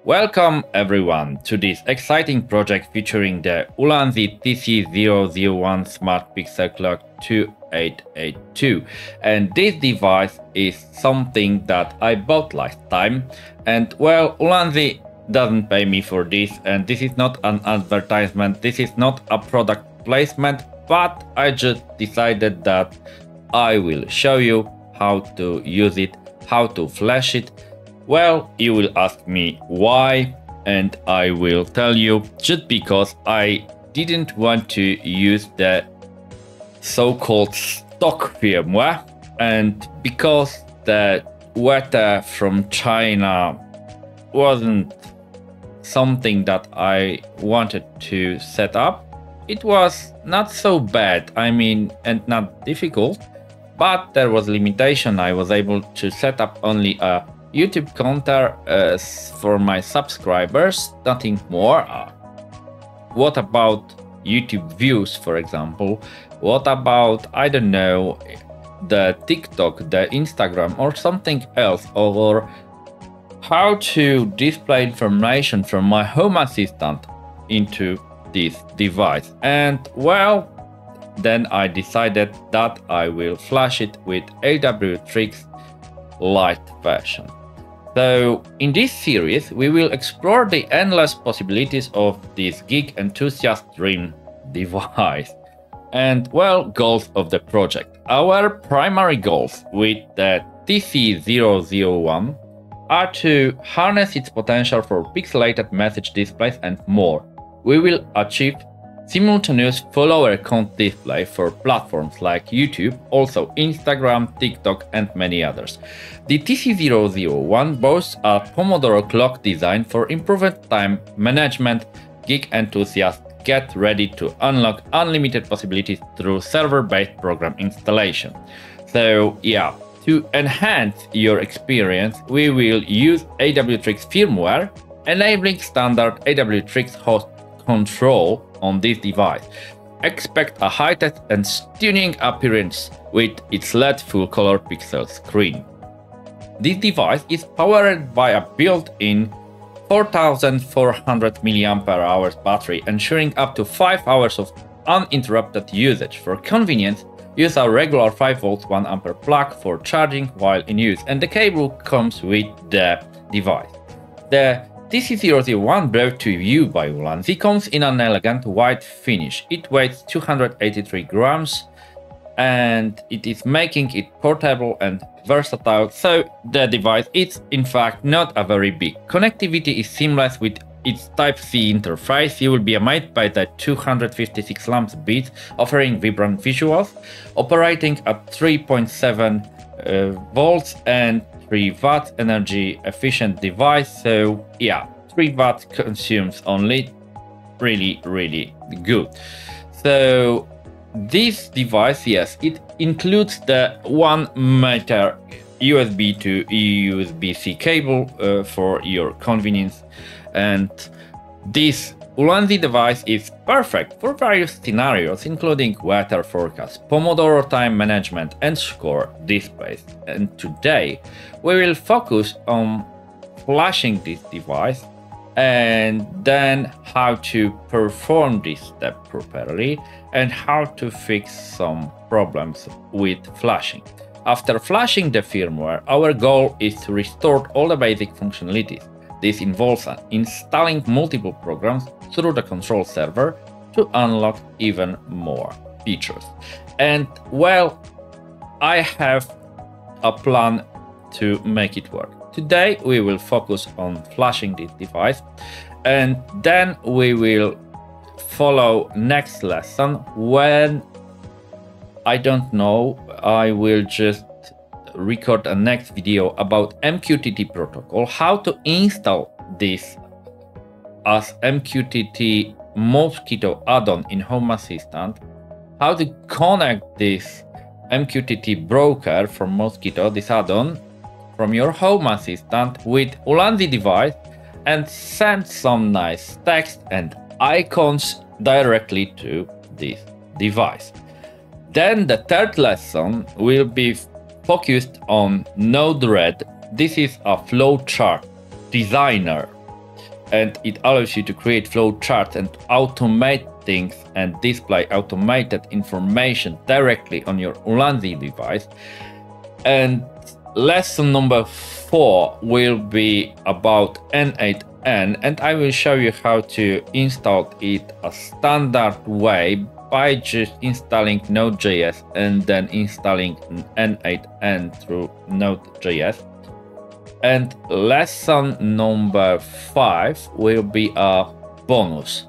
Welcome everyone to this exciting project featuring the Ulanzi TC001 Smart Pixel Clock 2882, and this device is something that I bought last time, and well, Ulanzi doesn't pay me for this, and this is not an advertisement, this is not a product placement, but I just decided that I will show you how to use it, how to flash it. Well, you will ask me why, and I will tell you just because I didn't want to use the so-called stock firmware, and because the weather from China wasn't something that I wanted to set up. It was not so bad, and not difficult, but there was limitation. I was able to set up only a YouTube counter for my subscribers, nothing more. What about YouTube views, for example? What about, I don't know, the TikTok, the Instagram, or something else? Or how to display information from my Home Assistant into this device? And well, then I decided that I will flash it with AWTRIX light version. So in this series, we will explore the endless possibilities of this geek enthusiast dream device. And well, goals of the project. Our primary goals with the TC001 are to harness its potential for pixelated message displays and more. We will achieve simultaneous follower count display for platforms like YouTube, also Instagram, TikTok, and many others. The TC001 boasts a Pomodoro clock designed for improved time management. Geek enthusiasts get ready to unlock unlimited possibilities through server-based program installation. So yeah, to enhance your experience, we will use AWTRIX firmware, enabling standard AWTRIX host control on this device. Expect a high-tech and stunning appearance with its LED full-color pixel screen. This device is powered by a built-in 4400 mAh battery, ensuring up to 5 hours of uninterrupted usage. For convenience, use a regular 5V 1A plug for charging while in use, and the cable comes with the device. The TC001 brought to you by Ulanzi comes in an elegant white finish. It weighs 283 grams and it is making it portable and versatile, so the device is in fact not a very big. Connectivity is seamless with its Type-C interface. You will be amazed by the 256 lamps beats, offering vibrant visuals, operating at 3.7 volts and 3 watts energy efficient device. So yeah, 3 watts consumes only. Really good. So this device, yes, it includes the 1 meter USB to USB-C cable for your convenience, and this Ulanzi device is perfect for various scenarios, including weather forecast, Pomodoro time management, and score displays. And today we will focus on flashing this device and then how to perform this step properly and how to fix some problems with flashing. After flashing the firmware, our goal is to restore all the basic functionalities. This involves installing multiple programs through the control server to unlock even more features. And well, I have a plan to make it work. Today we will focus on flashing this device, and then we will follow next lesson when, I don't know, I will just record a next video about MQTT protocol, how to install this as MQTT Mosquito add-on in Home Assistant, how to connect this MQTT broker from Mosquito, this add-on, from your Home Assistant with Ulanzi device, and send some nice text and icons directly to this device. Then the third lesson will be focused on Node-RED. This is a flowchart designer and it allows you to create flowcharts and automate things and display automated information directly on your Ulanzi device. And lesson number 4 will be about N8N, and I will show you how to install it a standard way by just installing Node.js and then installing N8N through Node.js. And lesson number 5 will be a bonus.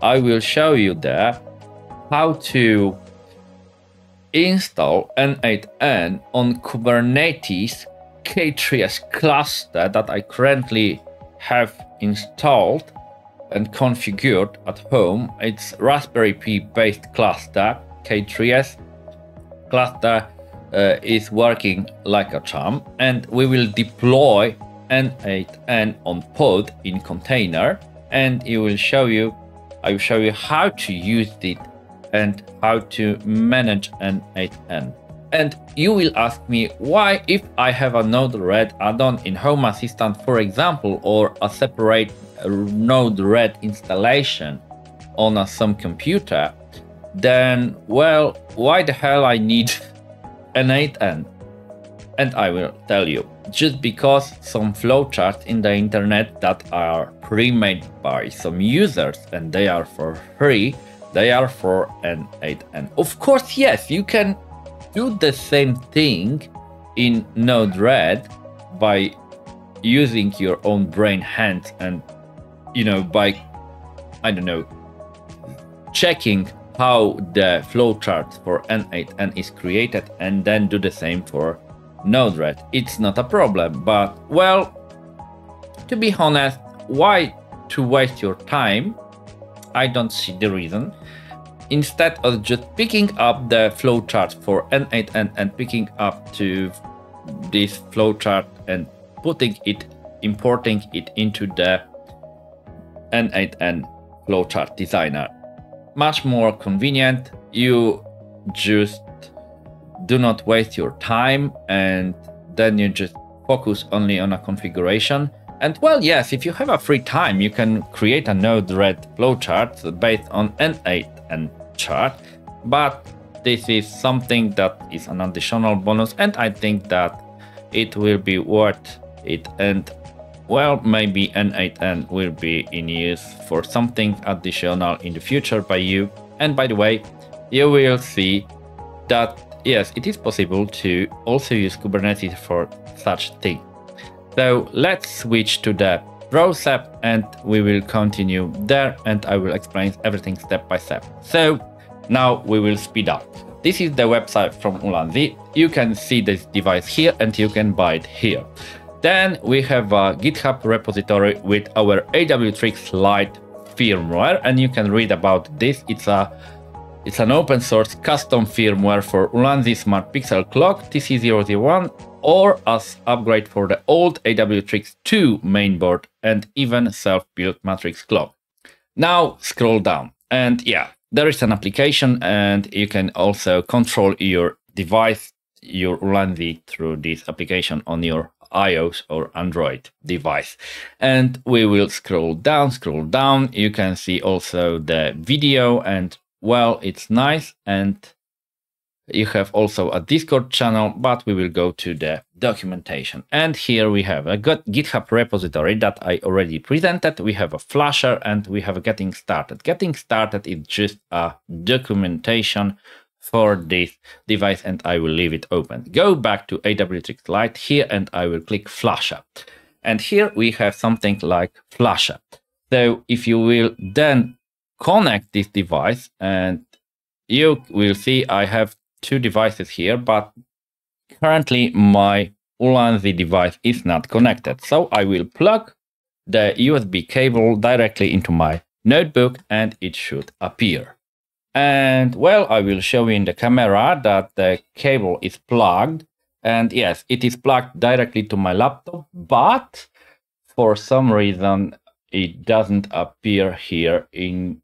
I will show you there how to install N8N on Kubernetes K3s cluster that I currently have installed and configured at home. It's Raspberry Pi based cluster. K3s cluster is working like a charm, and we will deploy N8N on pod in container, and I will show you how to use it and how to manage N8N. And you will ask me why, if I have a Node-RED add-on in Home Assistant, for example, or a separate Node-RED installation on some computer, then, well, why the hell I need N8N? And I will tell you, just because some flowcharts in the internet that are pre-made by some users and they are for free, they are for N8N. Of course, yes, you can do the same thing in Node-RED by using your own brain hands and, by, I don't know, checking how the flowchart for N8N is created and then do the same for Node-RED. It's not a problem, but, well, to be honest, why to waste your time? I don't see the reason. Instead of just picking up the flowchart for N8N and picking up to this flowchart and importing it into the N8N flowchart designer. Much more convenient. You just do not waste your time, and then you just focus only on a configuration. And well, yes, if you have a free time, you can create a Node-RED flowchart based on N8N chart, but this is something that is an additional bonus, and I think that it will be worth it. And well, maybe N8N will be in use for something additional in the future by you. And by the way, you will see that yes, it is possible to also use Kubernetes for such thing. So let's switch to the browser and we will continue there, and I will explain everything step by step. So now we will speed up. This is the website from Ulanzi. You can see this device here and you can buy it here. Then we have a GitHub repository with our AWTRIX Lite firmware, and you can read about this. It's an open source custom firmware for Ulanzi Smart Pixel Clock TC001, or as upgrade for the old AWTRIX 2 mainboard and even self-built Matrix clock. Now scroll down, and yeah, there is an application, and you can also control your device, your Ulanzi, through this application on your iOS or Android device. And we will scroll down. You can see also the video, and well, it's nice. And you have also a Discord channel, but we will go to the documentation. And here we have a GitHub repository that I already presented. We have a flasher and we have a getting started. Getting started is just a documentation for this device, and I will leave it open. Go back to AWTRIX Lite here and I will click flasher. And here we have something like flasher. So if you will then connect this device, and you will see I have two devices here, but currently my Ulanzi device is not connected. So I will plug the USB cable directly into my notebook and it should appear. And well, I will show you in the camera that the cable is plugged, and yes, it is plugged directly to my laptop, but for some reason it doesn't appear here in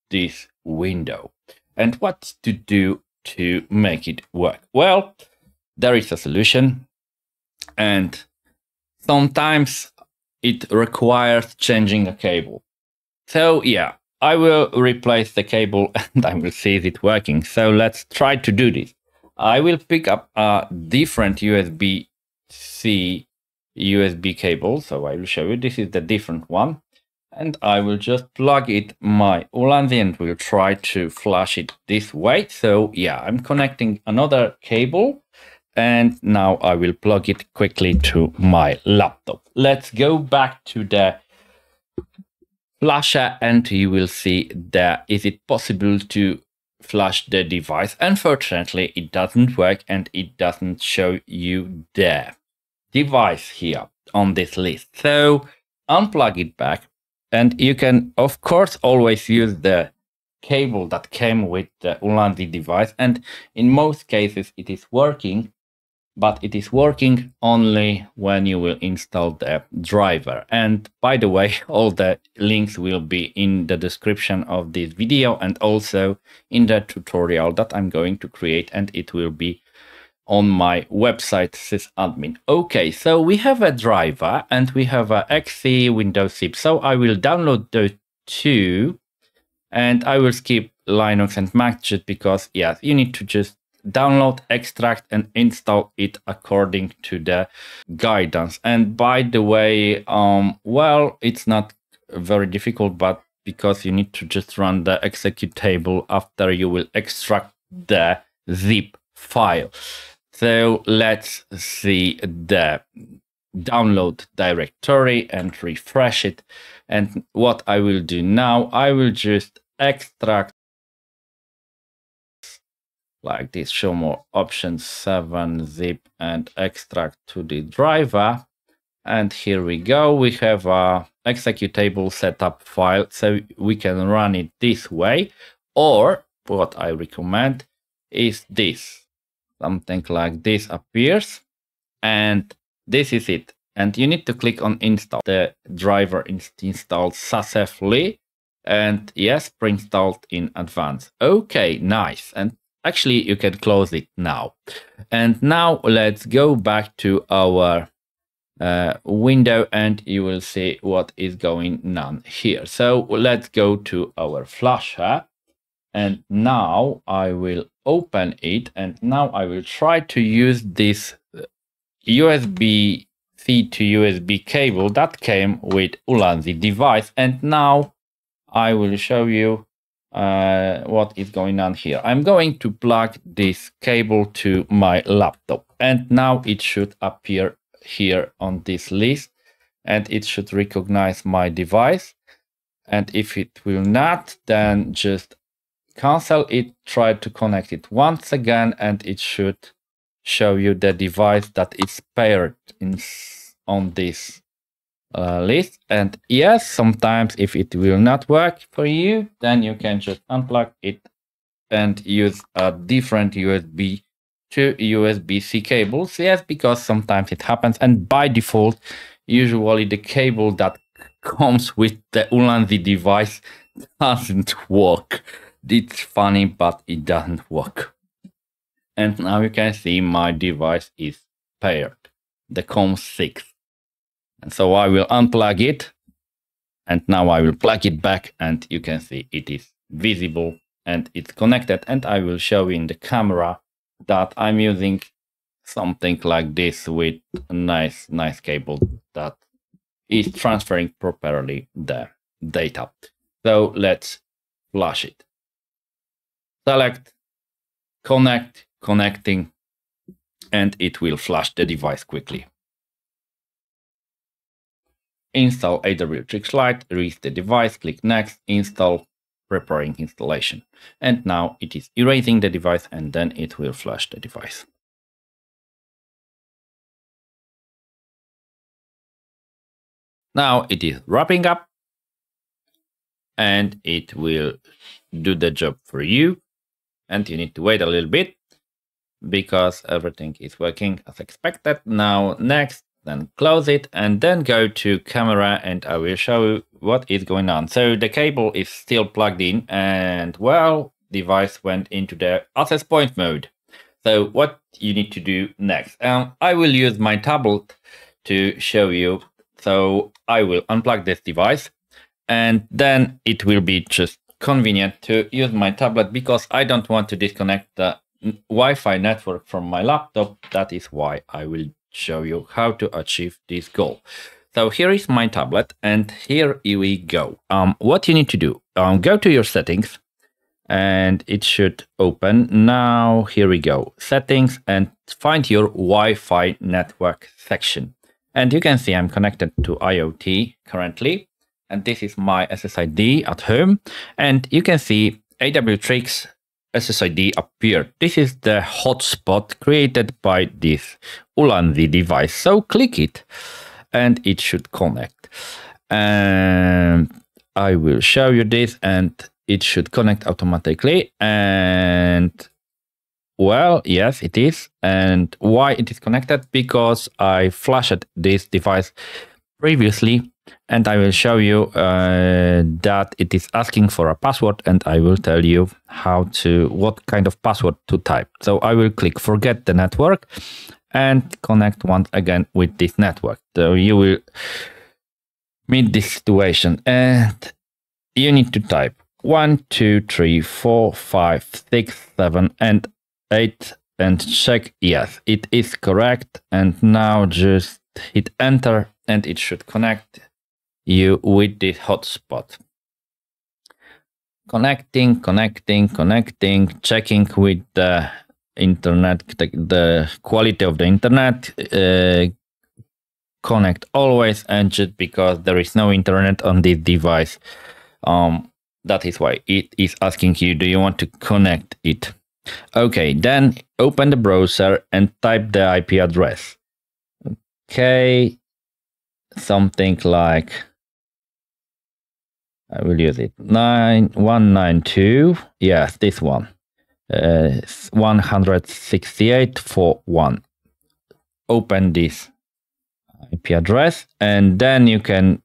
this window. And what to do to make it work? Well, there is a solution, and sometimes it requires changing a cable. So yeah, I will replace the cable and I will see it working. So let's try to do this. I will pick up a different USB-C USB cable. So I will show you, this is the different one. And I will just plug it my Ulanzi and we'll try to flash it this way. So yeah, I'm connecting another cable and now I will plug it quickly to my laptop. Let's go back to the flasher and you will see that is it possible to flash the device. Unfortunately, it doesn't work and it doesn't show you the device here on this list. So unplug it back. And you can, of course, always use the cable that came with the Ulanzi device. And in most cases, it is working, but it is working only when you will install the driver. And by the way, all the links will be in the description of this video and also in the tutorial that I'm going to create, and it will be on my website sysadmin. Okay, so we have a driver and we have a XC Windows zip. So I will download those two and I will skip Linux and Mac just because, yes, you need to just download, extract and install it according to the guidance. And by the way, well, it's not very difficult, but because you need to just run the executable after you will extract the zip file. So let's see the download directory and refresh it. And what I will do now, I will just extract like this, show more options, 7 zip and extract to the driver. And here we go. We have a executable setup file, so we can run it this way. Or what I recommend is this. Something like this appears, and this is it. And you need to click on install. The driver is installed successfully, and yes, pre-installed in advance. Okay, nice. And actually, you can close it now. And now let's go back to our window, and you will see what is going on here. So let's go to our flasher. And now I will open it, and now I will try to use this USB-C to USB cable that came with Ulanzi device. And now I will show you what is going on here. I'm going to plug this cable to my laptop, and now it should appear here on this list, and it should recognize my device. And if it will not, then just cancel it, try to connect it once again, and it should show you the device that is paired on this list. And yes, sometimes if it will not work for you, then you can just unplug it and use a different USB to USB-C cables. Yes, because sometimes it happens, and by default, usually the cable that comes with the Ulanzi device doesn't work. It's funny, but it doesn't work. And now you can see my device is paired, the COM6. And so I will unplug it, and now I will plug it back, and you can see it is visible and it's connected. And I will show you in the camera that I'm using something like this with a nice cable that is transferring properly the data. So let's flash it. Select, connect, connecting, and it will flash the device quickly. Install AWTRIX Lite, read the device, click next, install, preparing installation. And now it is erasing the device, and then it will flash the device. Now it is wrapping up, and it will do the job for you. And you need to wait a little bit because everything is working as expected. Now next, then close it and then go to camera, and I will show you what is going on. So the cable is still plugged in, and well, device went into the access point mode. So what you need to do next? I will use my tablet to show you. So I will unplug this device, and then it will be just convenient to use my tablet because I don't want to disconnect the Wi-Fi network from my laptop. That is why I will show you how to achieve this goal. So here is my tablet, and here we go. What you need to do, go to your settings, and it should open. Now here we go, settings, and find your Wi-Fi network section. And you can see I'm connected to IoT currently, and this is my SSID at home. And you can see AWTRIX SSID appeared. This is the hotspot created by this Ulanzi device. So click it, and it should connect. And I will show you this, and it should connect automatically. And well, yes, it is. And why it is connected? Because I flashed this device previously, and I will show you that it is asking for a password, and I will tell you what kind of password to type. So I will click forget the network and connect once again with this network. So you will meet this situation, and you need to type 1, 2, 3, 4, 5, 6, 7, and 8, and check yes, it is correct. And now just hit enter, and it should connect you with this hotspot. Connecting, checking with the internet, the quality of the internet. Connect always, and just because there is no internet on this device, that is why it is asking you, do you want to connect it? Okay, then open the browser and type the IP address. Okay, something like, I will use it, 9192, yes, this one, 168.4.1. Open this IP address, and then you can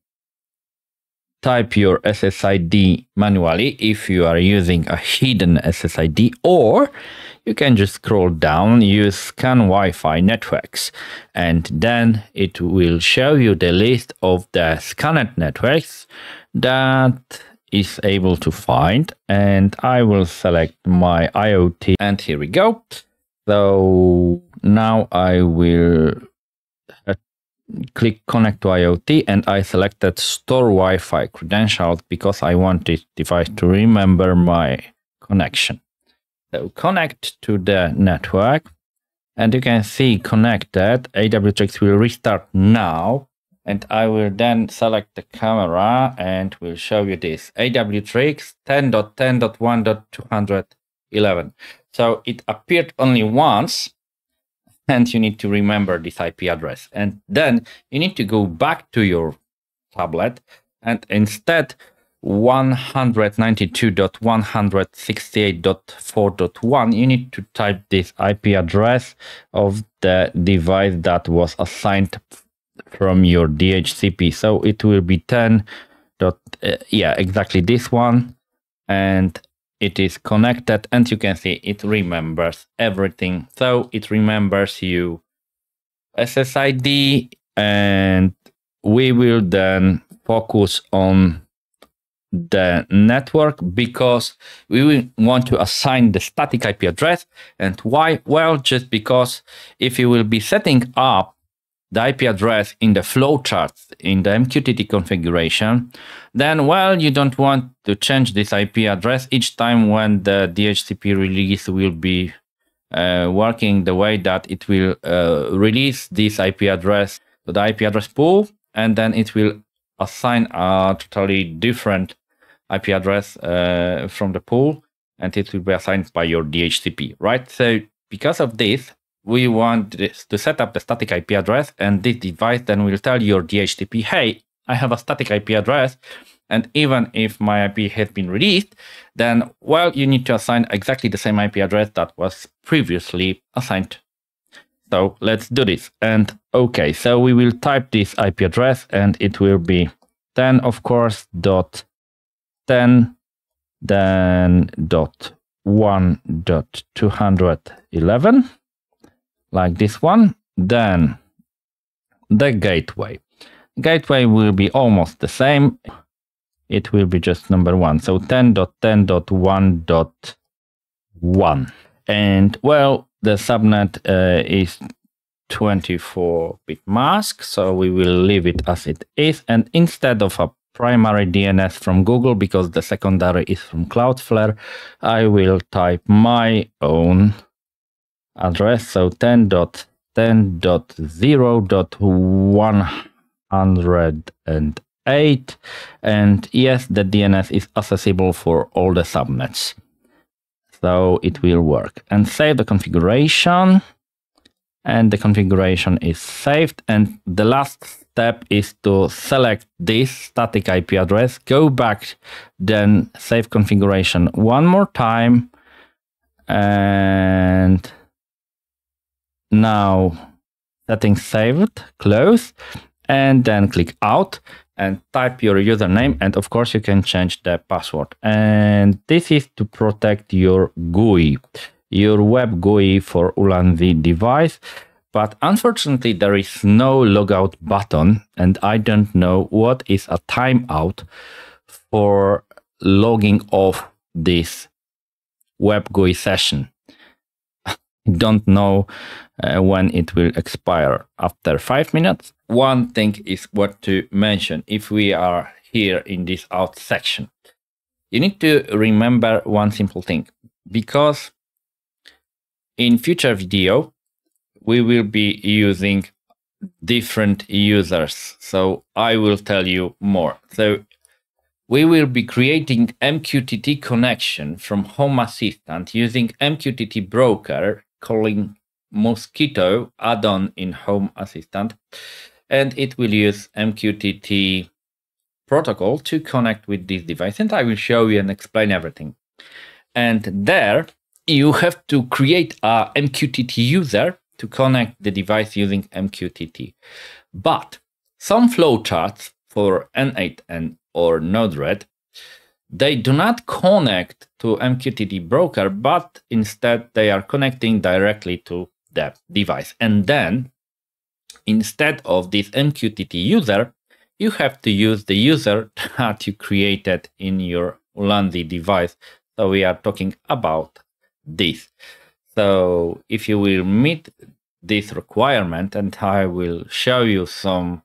type your SSID manually if you are using a hidden SSID, or you can just scroll down, use scan Wi-Fi networks, and then it will show you the list of the scanned networks that is able to find. And I will select my IoT, and here we go. So now I will click connect to IoT, and I selected store Wi-Fi credentials because I want this device to remember my connection. So connect to the network, and you can see connected. AWTRIX will restart now, and I will then select the camera and will show you this AWTRIX 10.10.1.211. So it appeared only once, and you need to remember this IP address. And then you need to go back to your tablet, and instead 192.168.4.1, you need to type this IP address of the device that was assigned from your DHCP. So it will be 10. Yeah, exactly this one. And it is connected, and you can see it remembers everything. So it remembers you SSID, and we will then focus on the network because we will want to assign the static IP address. And why? Well, just because if you will be setting up the IP address in the flowcharts in the MQTT configuration, then, well, you don't want to change this IP address each time when the DHCP release will be working the way that it will release this IP address to the IP address pool, and then it will assign a totally different IP address from the pool, and it will be assigned by your DHCP, right? So because of this, we want this to set up the static IP address, and this device then will tell your DHCP, hey, I have a static IP address, and even if my IP has been released, then, well, you need to assign exactly the same IP address that was previously assigned. So let's do this. And okay, so we will type this IP address, and it will be 10, of course, .10, then .1.211. Like this one, then the gateway. gateway will be almost the same. It will be just number 1. So 10.10.1.1. And well, the subnet is 24-bit mask, so we will leave it as it is. And instead of a primary DNS from Google, because the secondary is from Cloudflare, I will type my own address. So 10.10.0.108. And yes, the DNS is accessible for all the subnets. So it will work. And save the configuration. And the configuration is saved. And the last step is to select this static IP address, go back, then save configuration one more time. And now settings saved, close, and then click out and type your username. And of course, you can change the password. And this is to protect your GUI, your web GUI for Ulanzi device. But unfortunately, there is no logout button, and I don't know what is a timeout for logging off this web GUI session. Don't know when it will expire after 5 minutes. One thing is what to mention if we are here in this out section. You need to remember one simple thing, because in future video, we will be using different users. So I will tell you more. So we will be creating MQTT connection from Home Assistant using MQTT broker, calling Mosquito add-on in Home Assistant, and it will use MQTT protocol to connect with this device, and I will show you and explain everything. And there you have to create a MQTT user to connect the device using MQTT. But some flowcharts for N8N or Node-RED, they do not connect to MQTT broker, but instead they are connecting directly to the device. And then instead of this MQTT user, you have to use the user that you created in your Ulanzi device. So we are talking about this. So if you will meet this requirement, and I will show you some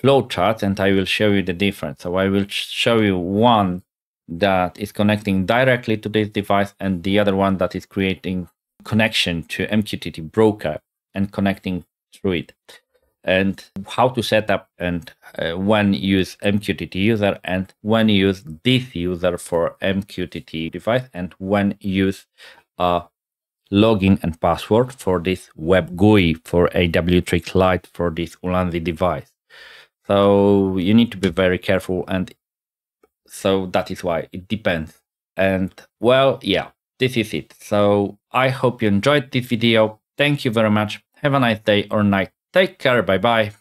flowcharts and I will show you the difference. So I will show you one that is connecting directly to this device and the other one that is creating connection to MQTT broker and connecting through it, and how to set up and when use MQTT user, and when use this user for MQTT device, and when use a login and password for this web GUI for AWTRIX Lite for this Ulanzi device. So you need to be very careful, and so that is why it depends. And well, yeah, this is it. So I hope you enjoyed this video. Thank you very much. Have a nice day or night. Take care. Bye bye.